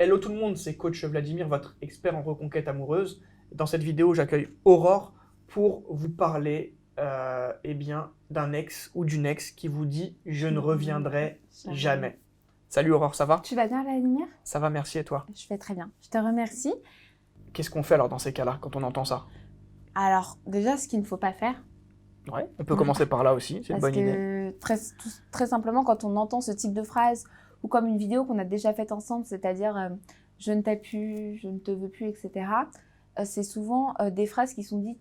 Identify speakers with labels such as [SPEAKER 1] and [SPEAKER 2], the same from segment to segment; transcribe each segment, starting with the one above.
[SPEAKER 1] Hello tout le monde, c'est coach Vladimir, votre expert en reconquête amoureuse. Dans cette vidéo, j'accueille Aurore pour vous parler d'un ex ou d'une ex qui vous dit « je ne reviendrai jamais ». Salut Aurore, ça va?
[SPEAKER 2] Tu vas bien, Vladimir?
[SPEAKER 1] Ça va, merci, et toi?
[SPEAKER 2] Je vais très bien, je te remercie.
[SPEAKER 1] Qu'est-ce qu'on fait alors dans ces cas-là, quand on entend ça?
[SPEAKER 2] Alors, déjà, ce qu'il ne faut pas faire.
[SPEAKER 1] Ouais, on peut commencer par là aussi, c'est une bonne idée.
[SPEAKER 2] Parce que très simplement, quand on entend ce type de phrase, ou comme une vidéo qu'on a déjà faite ensemble, c'est-à-dire je ne t'aime plus, je ne te veux plus, etc. C'est souvent des phrases qui sont dites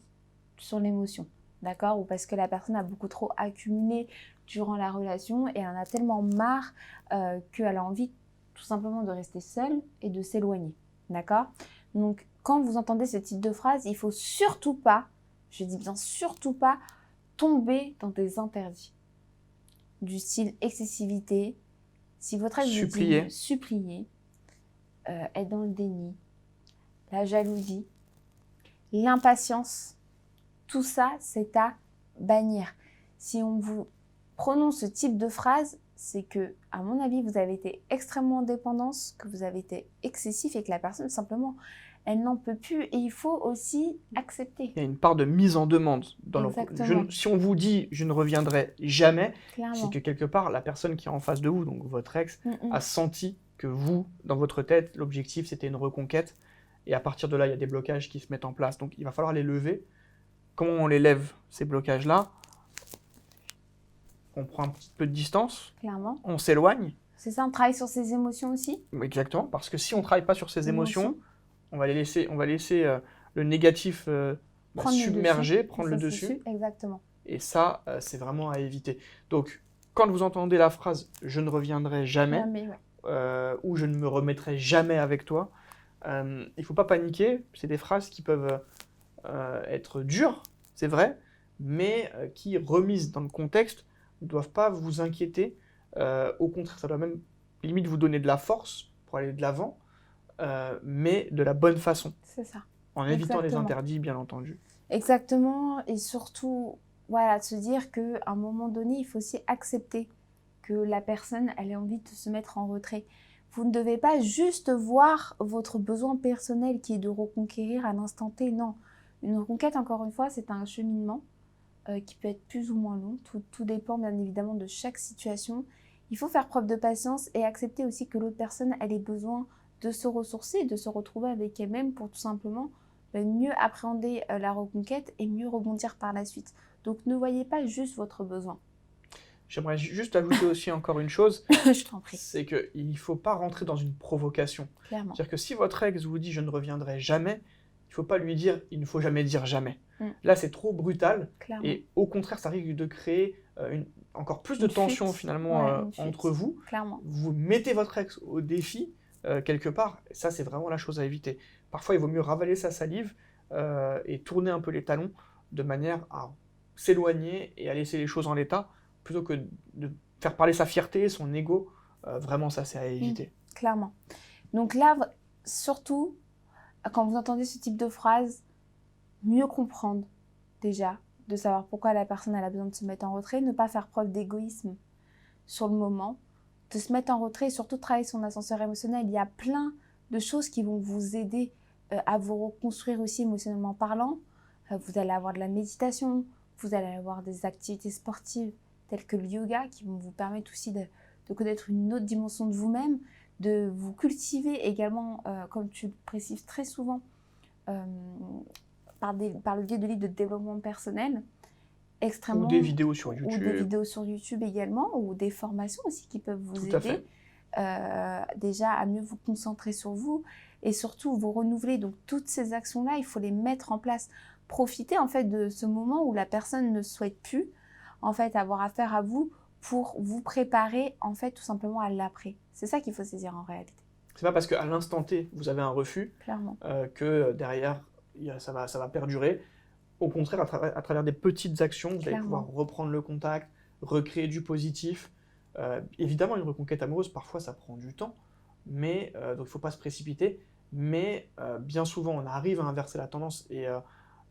[SPEAKER 2] sur l'émotion, d'accord? Ou parce que la personne a beaucoup trop accumulé durant la relation et elle en a tellement marre qu'elle a envie tout simplement de rester seule et de s'éloigner, d'accord? Donc, quand vous entendez ce type de phrase, il ne faut surtout pas, je dis bien surtout pas, tomber dans des interdits du style excessivité. Si votre ex vous dit supplier, être dans le déni, la jalousie, l'impatience, tout ça, c'est à bannir. Si on vous prononce ce type de phrase, c'est que, à mon avis, vous avez été extrêmement en dépendance, que vous avez été excessif et que la personne, simplement, elle n'en peut plus. Et il faut aussi accepter.
[SPEAKER 1] Il y a une part de mise en demande. Si on vous dit « je ne reviendrai jamais », c'est que quelque part, la personne qui est en face de vous, donc votre ex, a senti que vous, dans votre tête, l'objectif, c'était une reconquête. Et à partir de là, il y a des blocages qui se mettent en place. Donc, il va falloir les lever. Comment on les lève, ces blocages-là? On prend un petit peu de distance.
[SPEAKER 2] Clairement.
[SPEAKER 1] On s'éloigne.
[SPEAKER 2] C'est ça, on travaille sur ses émotions aussi?
[SPEAKER 1] Exactement, parce que si on ne travaille pas sur ses émotions, on va laisser le négatif submerger, prendre le dessus.
[SPEAKER 2] Exactement.
[SPEAKER 1] Et ça, c'est vraiment à éviter. Donc, quand vous entendez la phrase « je ne reviendrai jamais » ou « je ne me remettrai jamais avec toi », il ne faut pas paniquer. C'est des phrases qui peuvent être dures, c'est vrai, mais qui, remises dans le contexte, ne doivent pas vous inquiéter. Au contraire, ça doit même limite vous donner de la force pour aller de l'avant, mais de la bonne façon.
[SPEAKER 2] C'est ça.
[SPEAKER 1] En évitant les interdits, bien entendu.
[SPEAKER 2] Exactement, et surtout, voilà, de se dire qu'à un moment donné, il faut aussi accepter que la personne, elle ait envie de se mettre en retrait. Vous ne devez pas juste voir votre besoin personnel qui est de reconquérir à l'instant T, non. Une reconquête, encore une fois, c'est un cheminement qui peut être plus ou moins long. Tout dépend bien évidemment de chaque situation. Il faut faire preuve de patience et accepter aussi que l'autre personne, elle ait besoin de se ressourcer, de se retrouver avec elle-même pour tout simplement mieux appréhender la reconquête et mieux rebondir par la suite. Donc ne voyez pas juste votre besoin.
[SPEAKER 1] J'aimerais juste ajouter aussi encore une chose.
[SPEAKER 2] Je t'en prie.
[SPEAKER 1] C'est qu'il ne faut pas rentrer dans une provocation.
[SPEAKER 2] Clairement.
[SPEAKER 1] C'est-à-dire que si votre ex vous dit « je ne reviendrai jamais », il ne faut pas lui dire « il ne faut jamais dire jamais ». Là, c'est trop brutal.
[SPEAKER 2] Clairement.
[SPEAKER 1] Et au contraire, ça risque de créer encore plus de tension finalement entre vous.
[SPEAKER 2] Clairement.
[SPEAKER 1] Vous mettez votre ex au défi quelque part. Et ça, c'est vraiment la chose à éviter. Parfois, il vaut mieux ravaler sa salive et tourner un peu les talons de manière à s'éloigner et à laisser les choses en l'état, plutôt que de faire parler sa fierté, son ego. Vraiment, ça, c'est à éviter.
[SPEAKER 2] Clairement. Donc là, surtout, quand vous entendez ce type de phrase, mieux comprendre déjà, de savoir pourquoi la personne elle a besoin de se mettre en retrait, ne pas faire preuve d'égoïsme sur le moment, de se mettre en retrait et surtout travailler son ascenseur émotionnel. Il y a plein de choses qui vont vous aider à vous reconstruire aussi émotionnellement parlant. Vous allez avoir de la méditation, vous allez avoir des activités sportives telles que le yoga qui vont vous permettre aussi de connaître une autre dimension de vous-même, de vous cultiver également, comme tu le précises très souvent, par le biais de livres de développement personnel, extrêmement...
[SPEAKER 1] Ou des vidéos sur YouTube.
[SPEAKER 2] Ou des vidéos sur YouTube également, ou des formations aussi qui peuvent vous aider déjà à mieux vous concentrer sur vous et surtout vous renouveler. Donc toutes ces actions-là, il faut les mettre en place. Profitez en fait de ce moment où la personne ne souhaite plus en fait avoir affaire à vous pour vous préparer en fait tout simplement à l'après. C'est ça qu'il faut saisir en réalité.
[SPEAKER 1] C'est pas parce qu'à l'instant T, vous avez un refus que derrière, ça va perdurer. Au contraire, à travers des petites actions, vous allez pouvoir reprendre le contact, recréer du positif. Évidemment, une reconquête amoureuse, parfois, ça prend du temps, mais donc il ne faut pas se précipiter. Mais bien souvent, on arrive à inverser la tendance, et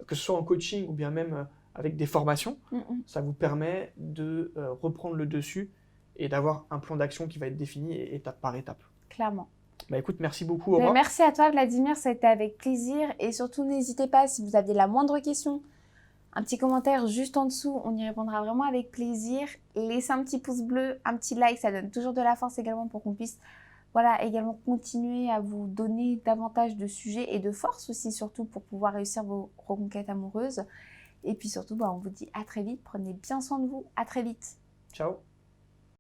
[SPEAKER 1] que ce soit en coaching ou bien même avec des formations, ça vous permet de reprendre le dessus et d'avoir un plan d'action qui va être défini étape par étape.
[SPEAKER 2] Clairement.
[SPEAKER 1] Bah écoute, merci beaucoup, Aura.
[SPEAKER 2] Merci à toi, Vladimir, ça a été avec plaisir. Et surtout, n'hésitez pas, si vous aviez la moindre question, un petit commentaire juste en dessous, on y répondra vraiment avec plaisir. Laissez un petit pouce bleu, un petit like, ça donne toujours de la force également pour qu'on puisse également continuer à vous donner davantage de sujets et de force aussi, surtout pour pouvoir réussir vos reconquêtes amoureuses. Et puis surtout, on vous dit à très vite, prenez bien soin de vous, à très vite.
[SPEAKER 1] Ciao.